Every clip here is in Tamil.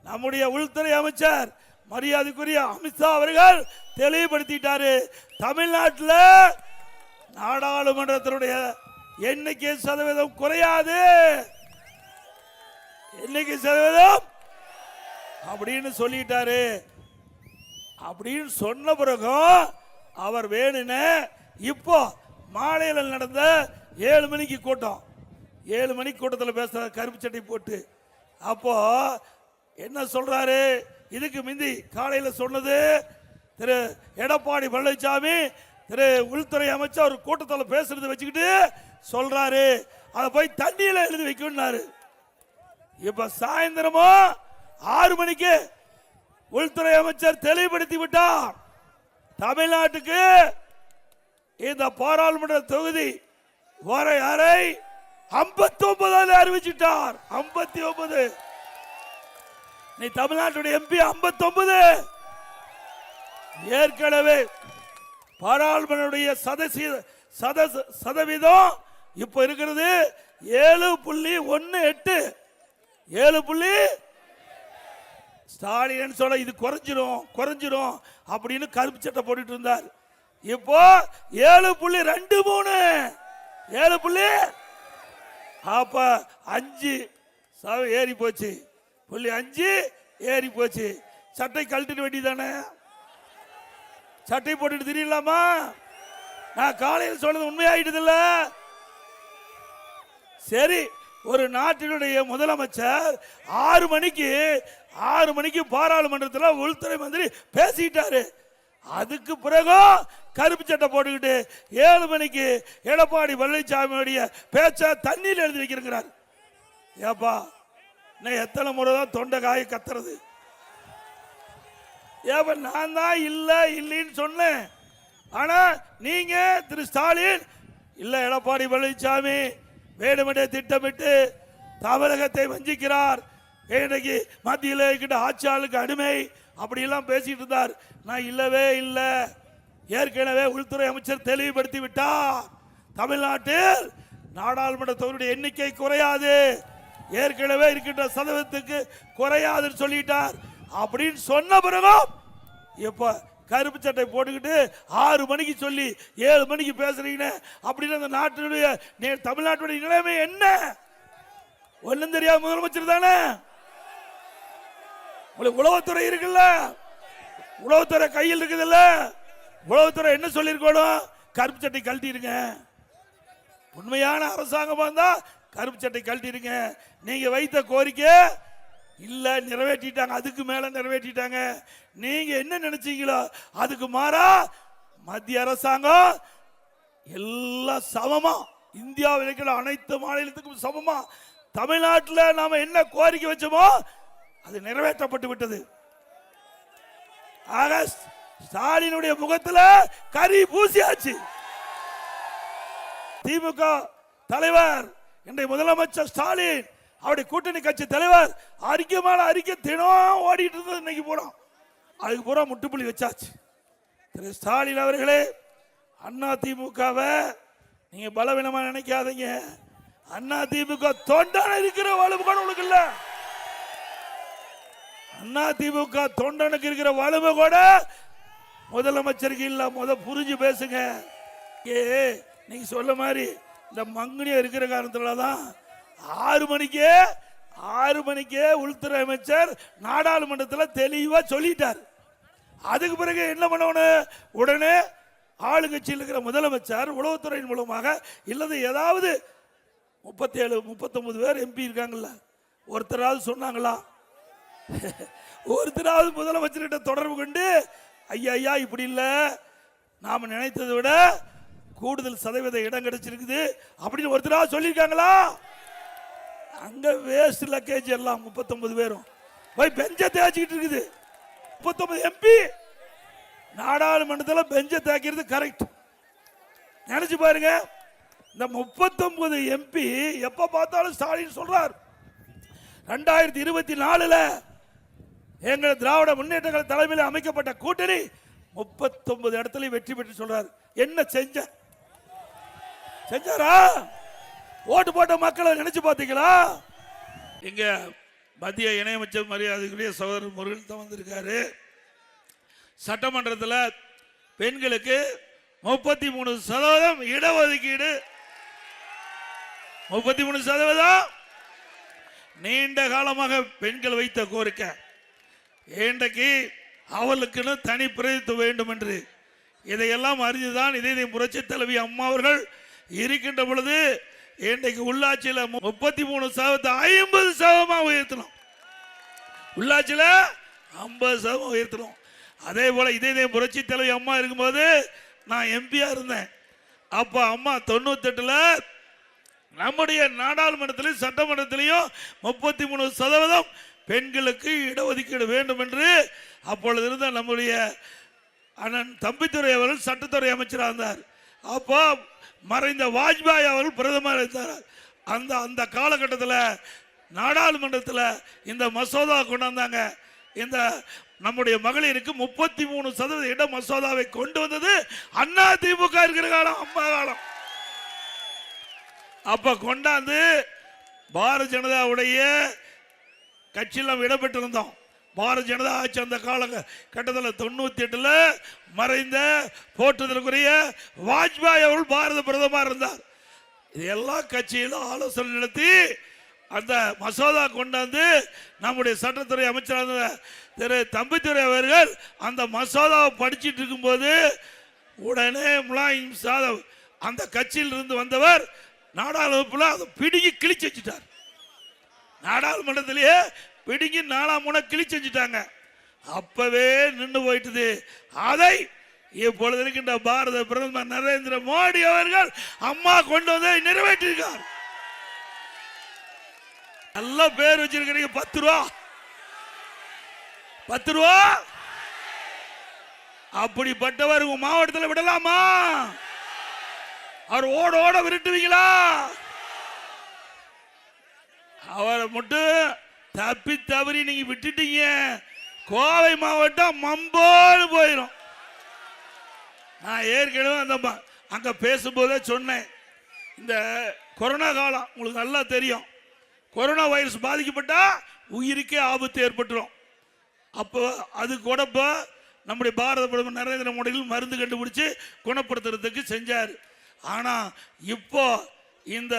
நம்முடைய உள்துறை அமைச்சர் மரியாதைக்குரிய அமித்ஷா அவர்கள் தெளிவுபடுத்திட்டாரு. தமிழ்நாட்டில் நாடாளுமன்றத்தினுடைய எண்ணிக்கை சதவீதம் குறையாது, எண்ணிக்கை சதவீதம் அப்படின்னு சொல்லிட்டாரு. அப்படின்னு சொன்ன பிறகும் அவர் வேணுன்னு இப்போ மாலையில் நடந்த 7 மணிக்கு கூட்டம், 7 மணிக்கு கூட்டத்தில் பேசுறாரு கருப்பு சட்டை போட்டு. அப்போ என்ன சொல்றாரு? இதுக்கு முந்தி காலையில் சொன்னது திரு எடப்பாடி பழனிசாமி திரு உள்துறை அமைச்சர் ஒரு கூட்டத்தில் பேசுறது வச்சுக்கிட்டு சொல்றாரு அதை போய் தண்ணியில் எழுதி வைக்கணும்னாரு. இப்ப சாயந்தரமும் 6 மணிக்கு உள்துறை அமைச்சர் தெளிவுபடுத்தி விட்டார். தமிழ்நாட்டுக்கு இந்த பாராளுமன்ற தொகுதி வரையறை 59 அறிவிச்சிட்டார். 59. நீ தமிழ்நாட்டுடைய எம்பி 59. ஏற்கனவே பாராளுமன்ற சதவீதம் இப்ப இருக்கிறது 7.18. 7. ஸ்டாலின் சொல்ல இது குறைஞ்சிரும் அப்படின்னு கருப்பு சட்டை போட்டுட்டு இருந்தார். இப்போ 7.23. 7. அப்ப 5 ஏறி போச்சு. 5 ஏறி போச்சு. சட்டை கழட்டிட்டு வேண்டியதானே? சட்டை போட்டுட்டு தெரியலாமா? நான் காலையில் சொன்னது உண்மையாயிட்டது இல்ல. சரி, ஒரு நாட்டினுடைய முதலமைச்சர் 6 மணிக்கு பாராளுமன்றத்தில் உள்துறை மந்திரி பேசிட்டாரு. அதுக்கு பிறகு கருப்பு சட்டை போட்டுக்கிட்டு 7 மணிக்கு எடப்பாடி பழனிசாமியுடைய பேச்ச தண்ணீர் எழுதி வைக்கிறார். ஏப்பா, நான் எத்தனை முறை தான் தொண்டை காய கத்துறது? ஏப்பா, நான் தான் இல்லைன்னு சொன்னேன். ஆனா நீங்க திரு ஸ்டாலின் இல்ல எடப்பாடி பழனிசாமி வேணுமென்றே திட்டமிட்டு தமிழகத்தை வஞ்சிக்கிறார், இன்னைக்கு மத்தியில் இருக்கின்ற ஆட்சியாளருக்கு அடிமை அப்படியெல்லாம் பேசிட்டு இருந்தார். நான் இல்லவே இல்லை. ஏற்கனவே உள்துறை அமைச்சர் தெளிவுபடுத்தி விட்டார். தமிழ்நாட்டில் நாடாளுமன்ற தொகுதியுடைய எண்ணிக்கை குறையாது, ஏற்கனவே இருக்கின்ற சதவீதத்துக்கு குறையாதுன்னு சொல்லிட்டார். அப்படின்னு சொன்ன பிறகும் இப்ப கருப்பு சட்டை போட்டுக்கிட்டு 6 மணிக்கு சொல்லி 7 மணிக்கு பேசுறீங்க. அப்படின்னு அந்த நாட்டினுடைய தமிழ்நாட்டுடைய நிலைமை என்ன? ஒன்னும் தெரியாத முதலமைச்சர் தானே. உங்களுக்கு உளவுத்துறை இருக்குல்ல, உளவுத்துறை கையில் இருக்குதுல்ல, உளவுத்துறை என்ன சொல்லிருக்கணும்? கருப்பு சட்டை கழட்டிருங்க. உண்மையான அரசாங்கமா இருந்தா கருப்பு சட்டை கழட்டிருங்க. நீங்க வைத்த கோரிக்கை இல்ல நிறைவேற்றிட்டாங்க, அதுக்கு மேல நிறைவேற்றிட்டாங்க. நீங்க என்ன நினைச்சீங்களோ அதுக்கு மாறா மத்திய அரசாங்கம் எல்லாம் சமமா, இந்தியாவில் இருக்கிற அனைத்து மாநிலத்துக்கும் சமமா தமிழ்நாட்டில் நாம என்ன கோரிக்கை வச்சோமோ அது நிறைவேற்றப்பட்டு விட்டது. ஸ்டாலினுடைய முகத்துல கரி பூசியாச்சு. திமுக தலைவர் இன்றைய முதலமைச்சர் ஸ்டாலின் அவருடைய கூட்டணி கட்சி தலைவர் அறிக்கை மேல அறிக்கை தினம் ஓடிட்டு இருந்தது. இன்னைக்கு போறோம் அதுக்கு பூரா முட்டுப்புள்ளி வச்சாச்சு. திரு ஸ்டாலின் அவர்களே, அண்ணா திமுகவை நீங்க பலவீனமா நினைக்காதீங்க. அண்ணா திமுக தொண்டன இருக்கிற வலுவு கூட உங்களுக்கு இல்ல. அண்ணா திமுக தொண்டனுக்கு இருக்கிற வலுவு கூட முதலமைச்சருக்கு இல்ல. புரிஞ்சு பேசுங்க. நீங்க சொல்ல மாதிரி இந்த மங்குனியா இருக்கிற காரணத்துலதான் 6 மணிக்கே உள்துறை அமைச்சர் நாடாளுமன்றத்தில் தெளிவா சொல்லிட்டார். அதுக்கு பிறகு என்ன பண்ணணும்? உடனே ஆளுங்கட்சியில் இருக்கிற முதலமைச்சர் உளவுத்துறையின் மூலமாக இல்லது ஏதாவது 37-39 பேர் எம்பி இருக்காங்கல்ல, ஒருத்தராவது சொன்னாங்களா? ஒருத்தராவது முதலமைச்சர்கிட்ட தொடர்பு கொண்டு ஐயா இப்படி இல்லை, நாம நினைத்ததை விட கூடுதல் சதவீத இடம் கிடைச்சிருக்குது அப்படின்னு ஒருத்தராவது சொல்லியிருக்காங்களா? அங்க வேஸ்ட் லக்கேஜ் எல்லாம் 39 பேரும் போய் பெஞ்ச தேய்ச்சிக்கிட்டு இருக்குது. 39 எம்பி நாடாளுமன்றத்தில் பெஞ்ச தேய்க்கிறது கரெக்ட். நினைச்சு பாருங்க. இந்த 39 எம்பி எப்ப பார்த்தாலும் ஸ்டாலின் சொல்றார் 2024 எங்கள் திராவிட முன்னேற்ற கழக தலைமையில் அமைக்கப்பட்ட கூட்டணி 39 இடத்துல வெற்றி பெற்று சொல்றார். என்ன செஞ்சாரா? ஓட்டு போட்ட மக்களை நினைச்சு பாத்தீங்களா? இங்க மத்திய இணையமைச்சர் மரியாதைக்குரிய சகோதரர் முருகன் தான் வந்திருக்காரு. சட்டமன்றத்தில் பெண்களுக்கு 33% இடஒதுக்கீடு. 33% நீண்ட காலமாக பெண்கள் வைத்த கோரிக்கை. இன்றைக்கு அவளுக்குன்னு தனி பிரதித்துவம் வேண்டும் என்று இதையெல்லாம் அறிந்துதான் இதே புரட்சி தலைவி அம்மா அவர்கள் இருக்கின்ற பொழுது இன்றைக்கு உள்ளாட்சியில் 33% 50% உயர்த்தணும். உள்ளாட்சியில் 50% உயர்த்தணும். அதே போல இதே புரட்சி தலைவி அம்மா இருக்கும்போது நான் எம்பியா இருந்தேன். அப்ப அம்மா 98ல் நம்முடைய நாடாளுமன்றத்திலும் சட்டமன்றத்திலையும் 33% பெண்களுக்கு இடஒதுக்கீடு வேண்டும் என்று அப்பொழுது இருந்த நம்முடைய அண்ணன் தம்பித்துறை அவர்கள் சட்டத்துறை அமைச்சராக இருந்தார். அப்போ மறைந்த வாஜ்பாய் அவர்கள் பிரதமர் இருந்தார். அந்த காலகட்டத்தில் நாடாளுமன்றத்தில் இந்த மசோதா கொண்டு வந்தாங்க. இந்த நம்முடைய மகளிருக்கு 33% இட மசோதாவை கொண்டு வந்தது அண்ணா திமுக இருக்கிற காலம், அம்மா காலம். அப்ப கொண்டாந்து பாரதிய ஜனதாவுடைய கட்சியில் இடம்பெற்றிருந்தோம். பாரதிய ஜனதா ஆட்சி அந்த காலகட்டத்தில் 98ல் மறைந்த போற்றுதலுக்குரிய வாஜ்பாய் அவர்கள் பாரத பிரதமர் இருந்தார். இது எல்லா கட்சியிலும் ஆலோசனை நடத்தி அந்த மசோதா கொண்டாந்து நம்முடைய சட்டத்துறை அமைச்சராக திரு தம்பித்துறை அவர்கள் அந்த மசோதாவை படிச்சுட்டு இருக்கும்போது உடனே முலாயம் யாதவ் அந்த கட்சியில் இருந்து வந்தவர் நாடாளுமன்றத்தில் அதை பிடுங்கி கிழிச்சு வச்சுட்டார். நாடாளுமன்றத்திலேயே பிடுங்கி 4ஆம் முனை கிழிச்சு வச்சுட்டாங்க. அப்பவே நின்று போயிட்டது. அதை இப்பொழுது இருக்கின்ற பாரத பிரதமர் நரேந்திர மோடி அவர்கள் அம்மா கொண்டு வந்து நிறைவேற்றிருக்கார். நல்ல பேர் வச்சிருக்கிறீங்க. 10 ரூபா 10 ரூபா அப்படிப்பட்டவர் உங்க மாவட்டத்தில் விடலாமா? அவர் ஓட ஓட விரட்டுவீங்களா? அவரை மட்டும் தப்பி தவறி நீங்க விட்டுட்டீங்க, கோவை மாவட்டம் மம்போடு போயிடும். நான் ஏற்கனவே அந்த அங்க பேசும்போதே சொன்னேன், இந்த கொரோனா காலம் உங்களுக்கு நல்லா தெரியும். கொரோனா வைரஸ் பாதிக்கப்பட்டா உயிருக்கே ஆபத்து ஏற்பட்டுரும். அப்போ அது கூட நம்முடைய பாரத பிரதமர் நரேந்திர மோடியில் மருந்து கண்டுபிடிச்சு குணப்படுத்துறதுக்கு செஞ்சார். ஆனா இப்போ இந்த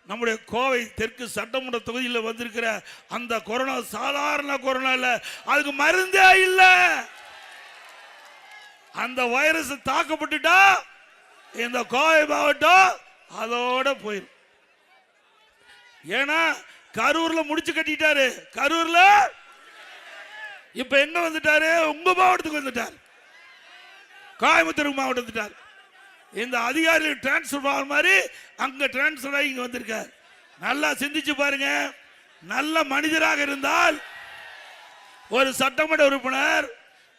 நம்முடைய கோவை தெற்கு சட்டமன்ற தொகுதியில் வந்திருக்கிற அந்த கொரோனா சாதாரண கொரோனா இல்ல, அதுக்கு மருந்தே இல்ல. அந்த வைரஸ் தாக்கப்பட்டுட்டா இந்த கோவை மாவட்டம் அதோட போயிடும். ஏன்னா கரூர்ல முடிச்சு கட்டிட்டாரு. கரூர்ல இப்ப எங்க வந்துட்டாரு? உங்க மாவட்டத்துக்கு வந்துட்டார், கோயம்புத்தூர் மாவட்டம் வந்துட்டார். இந்த அதிகாரிகள் டிரான்ஸ்பர் மாதிரி அங்க டிரான்ஸ்பர் ஆகி இங்க வந்திருக்கார். நல்லா சிந்திச்சு பாருங்க. நல்ல மனிதராக இருந்தால் ஒரு சட்டமன்ற உறுப்பினர்,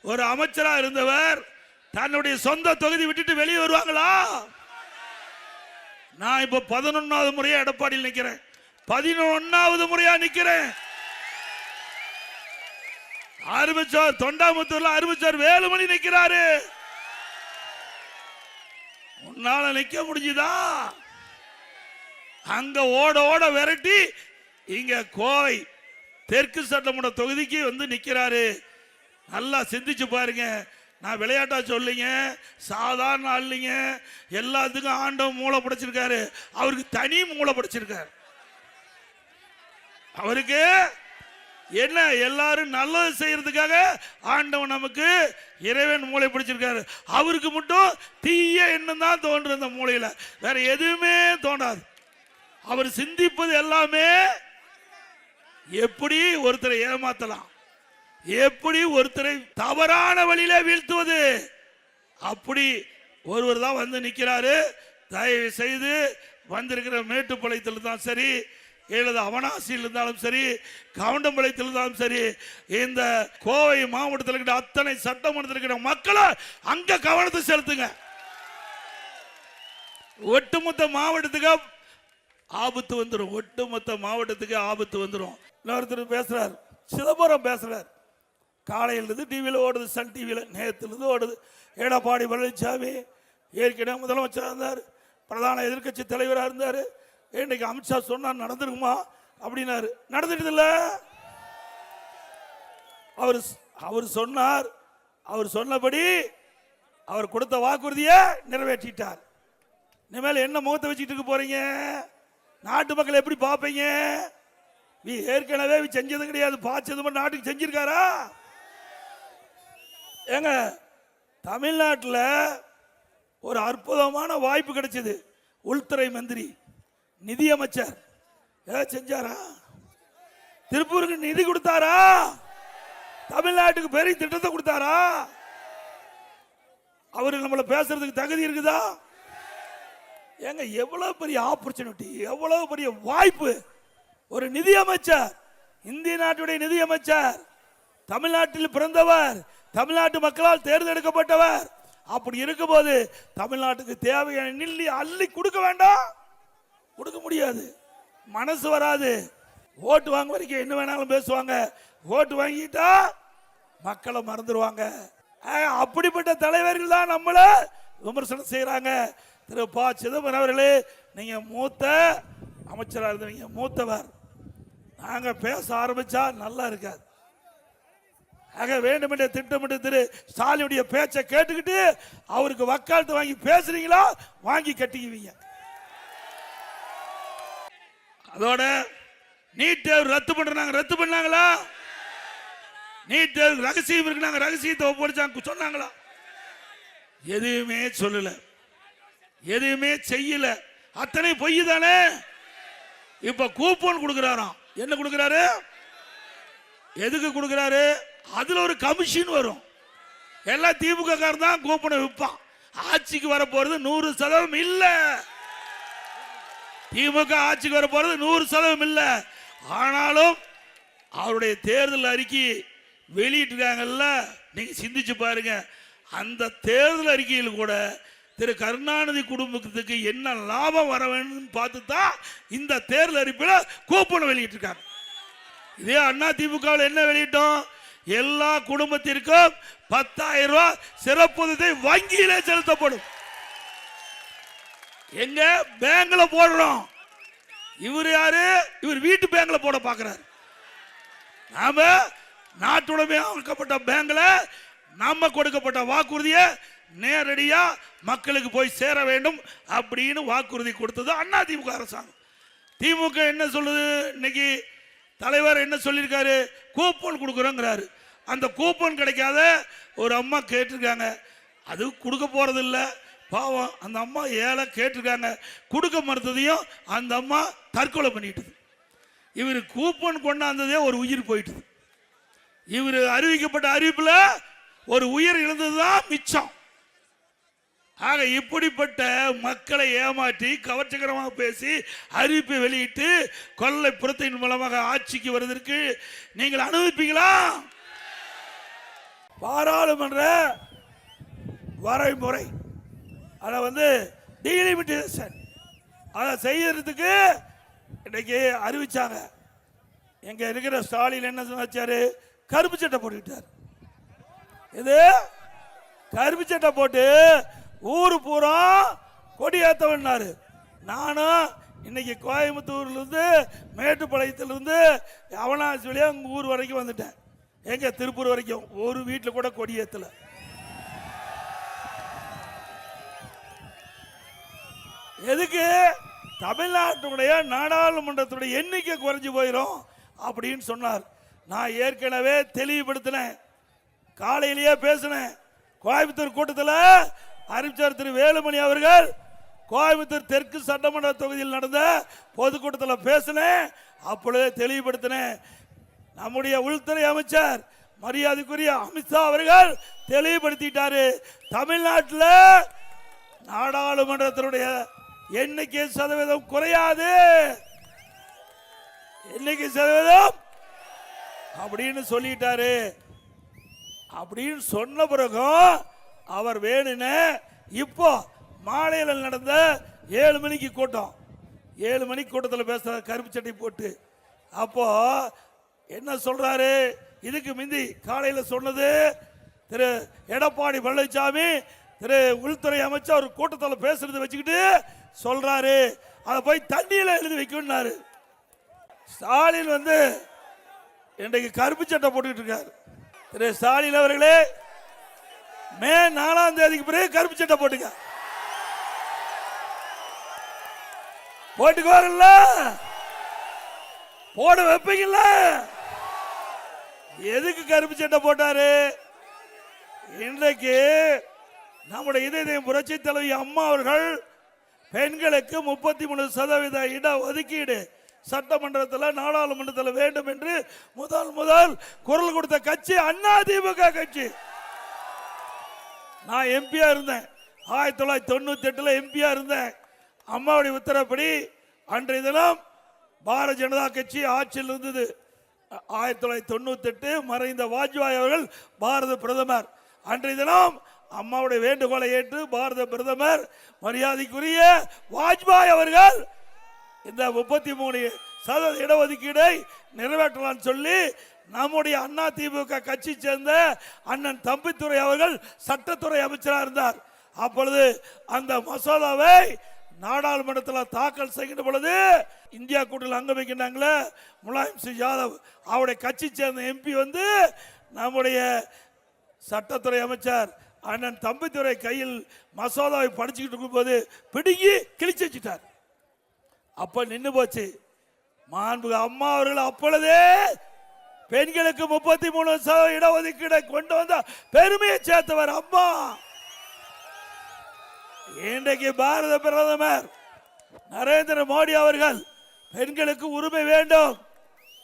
ஒரு அமைச்சராக இருந்தவர் தன்னுடைய சொந்த தொகுதி விட்டுட்டு வெளியே வருவாங்களா? நான் இப்ப 11வது முறையா எடப்பாடியில் நிக்கிறேன். 11வது முறையா நிக்கிறேன். ஆரம்பிச்சார் தொண்டாமுத்தூர்ல ஆரம்பிச்சார் வேலுமணி நிக்கிறாரு. உன்னால நிக்க முடிஞ்சுதா? அங்க ஓட ஓட விரட்டி இங்க கோவை தெற்கு சட்டமன்ற தொகுதிக்கு வந்து நிக்கிறாரு. நல்லா சிந்திச்சு பாருங்க. நான் விளையாட்டா சொல்லிங்க, சாதாரண ஆள்லிங்க. எல்லாத்துக்கும் ஆண்டவன் மூளை படைச்சிருக்காரு, அவருக்கு தனி மூளை படைச்சிருக்காரு. அவருக்கு என்ன, எல்லாரும் நல்லது செய்யறதுக்காக ஆண்டவன் நமக்கு இறைவன் மூளை பிடிச்சிருக்காரு. அவருக்கு மட்டும் தீய எண்ணம் தான் தோன்று அந்த மூளையில, வேற எதுவுமே தோன்றாது. அவர் சிந்திப்பது எல்லாமே எப்படி ஒருத்தரை ஏமாத்தலாம், எப்படி ஒருத்தரை தவறான வழியில வீழ்த்துவது, அப்படி ஒருவர் தான் வந்து நிற்கிறாரு. தயவு செய்து வந்திருக்கிற மேட்டுப்பாளையத்தில் தான் சரி, இல்லது அவனாசியில் இருந்தாலும் சரி, கவுண்டம்பாளையத்தில் இருந்தாலும் சரி, இந்த கோவை மாவட்டத்தில் இருக்கிற அத்தனை சட்டமன்றத்தில் இருக்கிற மக்களை அங்க கவனத்தை செலுத்துங்க. ஒட்டுமொத்த மாவட்டத்துக்கு ஆபத்து வந்துடும். ஒட்டுமொத்த மாவட்டத்துக்கு ஆபத்து வந்துடும். இன்னொருத்தர் பேசுறார், சிதம்பரம் பேசுறார். காலையிலிருந்து டிவியில் ஓடுது, சன் டிவியில் நேரத்திலிருந்து ஓடுது. எடப்பாடி பழனிசாமி ஏற்கனவே முதலமைச்சராக இருந்தார், பிரதான எதிர்கட்சி தலைவராக இருந்தார். இன்னைக்கு அமித்ஷா சொன்னா நடந்துருக்குமா அப்படின்னாரு. நடந்துட்டு இல்ல, அவர் சொன்னார். அவர் சொன்னபடி அவர் கொடுத்த வாக்குறுதியை நிறைவேற்றிட்டார். இனிமேல் என்ன முகத்தை வச்சுட்டு இருக்க போறீங்க? நாட்டு மக்கள் எப்படி பார்ப்பீங்க? ஏற்கனவே செஞ்சது கிடையாது, பாச்சது நாட்டுக்கு செஞ்சிருக்காரா? ஏங்க, தமிழ்நாட்டில் ஒரு அற்புதமான வாய்ப்பு கிடைச்சது. உள்துறை மந்திரி, நிதியமைச்சர் ஏதாவது செஞ்சாரா? திருப்பூருக்கு நிதி கொடுத்தாரா? தமிழ்நாட்டுக்கு பெரிய திட்டத்தை கொடுத்தாரா? அவரு நம்மள பேசுறதுக்கு தகுதி இருக்குதா? ஏங்க, எவ்வளவு பெரிய ஆப்பர்ச்சுனிட்டி, எவ்வளவு பெரிய வாய்ப்பு! ஒரு நிதியமைச்சர், இந்திய நாட்டுடைய நிதியமைச்சர், தமிழ்நாட்டில் பிறந்தவர், தமிழ்நாட்டு மக்களால் தேர்ந்தெடுக்கப்பட்டவர். அப்படி இருக்கும்போது தமிழ்நாட்டுக்கு தேவையான நிதி அள்ளி கொடுக்க வேண்டாம்? கொடுக்க முடியாது, மனசு வராது. ஓட்டு வாங்க வரைக்கும் என்ன வேணாலும் பேசுவாங்க, ஓட்டு வாங்கிட்டா மக்களை மறந்துடுவாங்க. அப்படிப்பட்ட தலைவர்கள் தான் நம்மள விமர்சனம் செய்யறாங்க. திரு ப. சிதம்பரம் அவர்களே, நீங்க மூத்த அமைச்சராக இருந்தீங்க, மூத்தவர். நாங்க பேச ஆரம்பிச்சா நல்லா இருக்காது. ஆக வேண்டுமென்றே திட்டமிட்டு திரு ஸ்டாலினுடைய பேச்சை கேட்டுக்கிட்டு அவருக்கு வக்காலத்து வாங்கி பேசுறீங்களா? வாங்கி கட்டிக்குவீங்க. அதோட நீட் தேர்வு ரத்து பண்றாங்க, ரத்து பண்ணாங்களா? நீட் தேர்வு ரகசியம் இருக்கு, நாங்க ரகசியத்தை ஒப்படைச்சாங்க சொன்னாங்களா? எதுவுமே சொல்லல, எதுவுமே செய்யல. அத்தனை பொய் தானே. இப்ப கூப்பன் கொடுக்கிறாராம். என்ன கொடுக்கிறாரு? எதுக்கு கொடுக்கிறாரு? அதுல ஒரு கமிஷன் வரும். எல்லாம் திமுக காரன் தான் கூப்பனை விற்பான். ஆட்சிக்கு வர போறது 100% இல்ல. திமுக ஆட்சிக்கு வர போறது 100% இல்ல. ஆனாலும் அவருடைய தேர்தல் அறிக்கை வெளியிட்டிருக்காங்கல்ல, நீங்க சிந்திச்சு பாருங்க. அந்த தேர்தல் அறிக்கையில் கூட திரு கருணாநிதி குடும்பத்துக்கு என்ன லாபம் வர வேண்டும் பார்த்து தான் இந்த தேர்தல் அறிக்கையில் கூப்பனை வெளியிட்டிருக்காங்க. இதே அண்ணா திமுக என்ன வெளியிட்டோம்? எல்லா குடும்பத்திற்கும் 10,000 ரூபாய் சிறப்பு வங்கியிலே செலுத்தப்படும். எங்க பேங்க்ல போடுறோம். இவர் யாரு? இவர் வீட்டு பேங்க்ல போட பாக்குறாரு. நாம நாட்டுடைமையாக்கப்பட்ட பேங்க்ல நம்ம கொடுக்கப்பட்ட வாக்குறுதியை நேரடியா மக்களுக்கு போய் சேர வேண்டும் அப்படின்னு வாக்குறுதி கொடுத்தது அண்ணா திமுக அரசாங்கம். திமுக என்ன சொல்லுது? இன்னைக்கு தலைவர் என்ன சொல்லியிருக்காரு? கூப்பன் கொடுக்குறோங்கிறாரு. அந்த கூப்பன் கிடைக்காத ஒரு அம்மா கேட்டிருக்காங்க, அது கொடுக்க போறது இல்லை. பாவம், அந்த அம்மா ஏழை கேட்டிருக்காங்க, கொடுக்க மறுத்ததையும் அந்த அம்மா தற்கொலை பண்ணிட்டுது. இவர் கூப்பன் கொண்டாந்ததே ஒரு உயிர் போயிட்டுது. இவர் அறிவிக்கப்பட்ட அறிவிப்புல ஒரு உயிர் இழந்ததுதான் மிச்சம். ஆக இப்படிப்பட்ட மக்களை ஏமாற்றி கவர்ச்சிகரமாக பேசி அறிவிப்பை வெளியிட்டு கொள்ளை புறத்தின் மூலமாக ஆட்சிக்கு வருவதற்கு நீங்கள் அனுமதிப்பீங்களா? பாராளுமன்ற வரைமுறை அதை டீலிமிட்டேஷன் அதை செய்யறதுக்கு இன்னைக்கு அறிவிச்சாங்க. எங்க இருக்கிற ஸ்டாலின் என்ன சொன்னாரு? கருப்பு சட்டை போட்டுக்கிட்டார். இது கருப்பு சட்டை போட்டு ஊரு பூரா கொடியேற்றவன்னாரு. நானும் இன்னைக்கு கோயம்புத்தூர்ல இருந்து மேட்டுப்பாளையத்துல இருந்து அவனாசி வழியா உங்க ஊர் வரைக்கும் வந்துட்டேன். எங்க திருப்பூர் வரைக்கும் ஒரு வீட்டுல கூட கொடியேற்றல. எதுக்கு? தமிழ்நாட்டுடைய நாடாளுமன்றத்துடைய எண்ணிக்கை குறைஞ்சு போயிடும் அப்படின்னு சொன்னார். நான் ஏற்கனவே தெளிவுபடுத்தினேன், காலையிலேயே பேசினேன். கோயம்புத்தூர் கூட்டத்தில் அறிவிச்சார் திரு வேலுமணி அவர்கள். கோயம்புத்தூர் தெற்கு சட்டமன்ற தொகுதியில் நடந்த பொதுக்கூட்டத்தில் பேசினேன். அப்பொழுதே தெளிவுபடுத்தினேன். நம்முடைய உள்துறை அமைச்சர் மரியாதைக்குரிய அமித்ஷா அவர்கள் தெளிவுபடுத்திட்டாரு. தமிழ்நாட்டில் நாடாளுமன்றத்தினுடைய எண்ணிக்கை சதவீதம் குறையாது, எண்ணிக்கை சதவீதம் அப்படின்னு சொல்லிட்டாரு. அப்படின்னு சொன்ன பிறகும் அவர் வேணுன்னு இப்போ மாலையில் நடந்த 7 மணிக்கு கூட்டம், 7 மணிக்கு கூட்டத்தில் பேசுற கருப்பு சட்டை போட்டு அப்போ என்ன சொல்றாரு? இதுக்கு முந்தி காலையில் சொன்னது திரு எடப்பாடி பழனிசாமி திரு உள்துறை அமைச்சர் ஒரு கூட்டத்தில் பேசுறது வச்சுக்கிட்டு சொல்றாரு, அதை போய் தண்ணியில் எழுதி வைக்கணும்னாரு. ஸ்டாலின் இன்றைக்கு கருப்பு சட்டை போட்டுக்கிட்டு இருக்காரு. திரு ஸ்டாலின் அவர்களே, மே 4ஆம் தேதிக்கு பிறகு கருப்பு சட்டை போட்டுக்க. போட்டுக்குவாங்கல்ல, போட வைப்பீங்கல்ல. எதுக்கு கருப்பு சட்டை போட்டாரு? இன்றைக்கு நம்முடைய இதயம் புரட்சி தலைவி அம்மா அவர்கள் பெண்களுக்கு 33% இட ஒதுக்கீடு சட்டமன்றத்தில் நாடாளுமன்றத்தில் வேண்டும் என்று முதல் குரல் கொடுத்த கட்சி அதிமுக கட்சி. நான் எம்பியா இருந்தேன், 1998 எம்பியா இருந்தேன். அம்மாவுடைய உத்தரப்படி அன்றைய தினம் பாரதிய ஜனதா கட்சி ஆட்சியில் இருந்தது. 1998 மறைந்த வாஜ்பாய் அவர்கள் பாரத பிரதமர். அன்றைய தினம் அம்மாவுடைய வேண்டுகோளை ஏற்று பாரத பிரதமர் மரியாதைக்குரிய வாஜ்பாய் அவர்கள் இந்த 33% இடஒதுக்கீடை நிறைவேற்றலாம் சொல்லி நம்முடைய அதிமுக கட்சி சேர்ந்த அண்ணன் தம்பித்துரை அவர்கள் சட்டத்துறை அமைச்சராக இருந்தார். அப்பொழுது அந்த மசோதாவை நாடாளுமன்றத்தில் தாக்கல் செய்கின்ற பொழுது இந்தியா கூட்டணியில் அங்க வைக்கிறாங்களே முலாயம் சிங் யாதவ் அவருடைய கட்சி சேர்ந்த எம்பி வந்து நம்முடைய சட்டத்துறை அமைச்சர் அண்ணன் தம்பித்துறை கையில் மசோதாவை படிச்சுக்கிட்டு இருக்கும்போது பிடுங்கி கிழிச்சு வச்சுட்டார். அப்ப நின்று போச்சு. மாண்புக அம்மா அவர்கள் அப்பொழுதே பெண்களுக்கு 33% இடஒதுக்கீடை கொண்டு வந்த பெருமையை சேர்த்தவர் அம்மா. இன்றைக்கு பாரத பிரதமர் நரேந்திர மோடி அவர்கள் பெண்களுக்கு உரிமை வேண்டும்,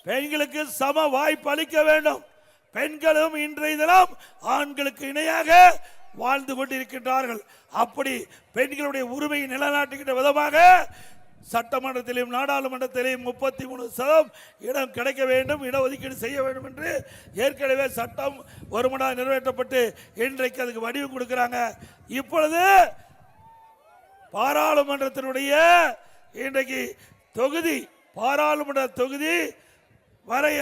பெண்களுக்கு சம வாய்ப்பு அளிக்க வேண்டும், பெண்களும் இன்றைய தினம் ஆண்களுக்கு இணையாக வாழ்ந்து கொண்டிருக்கின்றார்கள். அப்படி பெண்களுடைய உரிமையை நிலைநாட்டுகின்ற விதமாக சட்டமன்றத்திலும் நாடாளுமன்றத்திலும் 33% இடம் கிடைக்க வேண்டும், இடஒதுக்கீடு செய்ய வேண்டும் என்று ஏற்கனவே சட்டம் ஒருமனதாக நிறைவேற்றப்பட்டு இன்றைக்கு அதுக்கு வடிவம் கொடுக்கிறாங்க. இப்பொழுது பாராளுமன்றத்தினுடைய இன்றைக்கு தொகுதி பாராளுமன்ற தொகுதி வரைய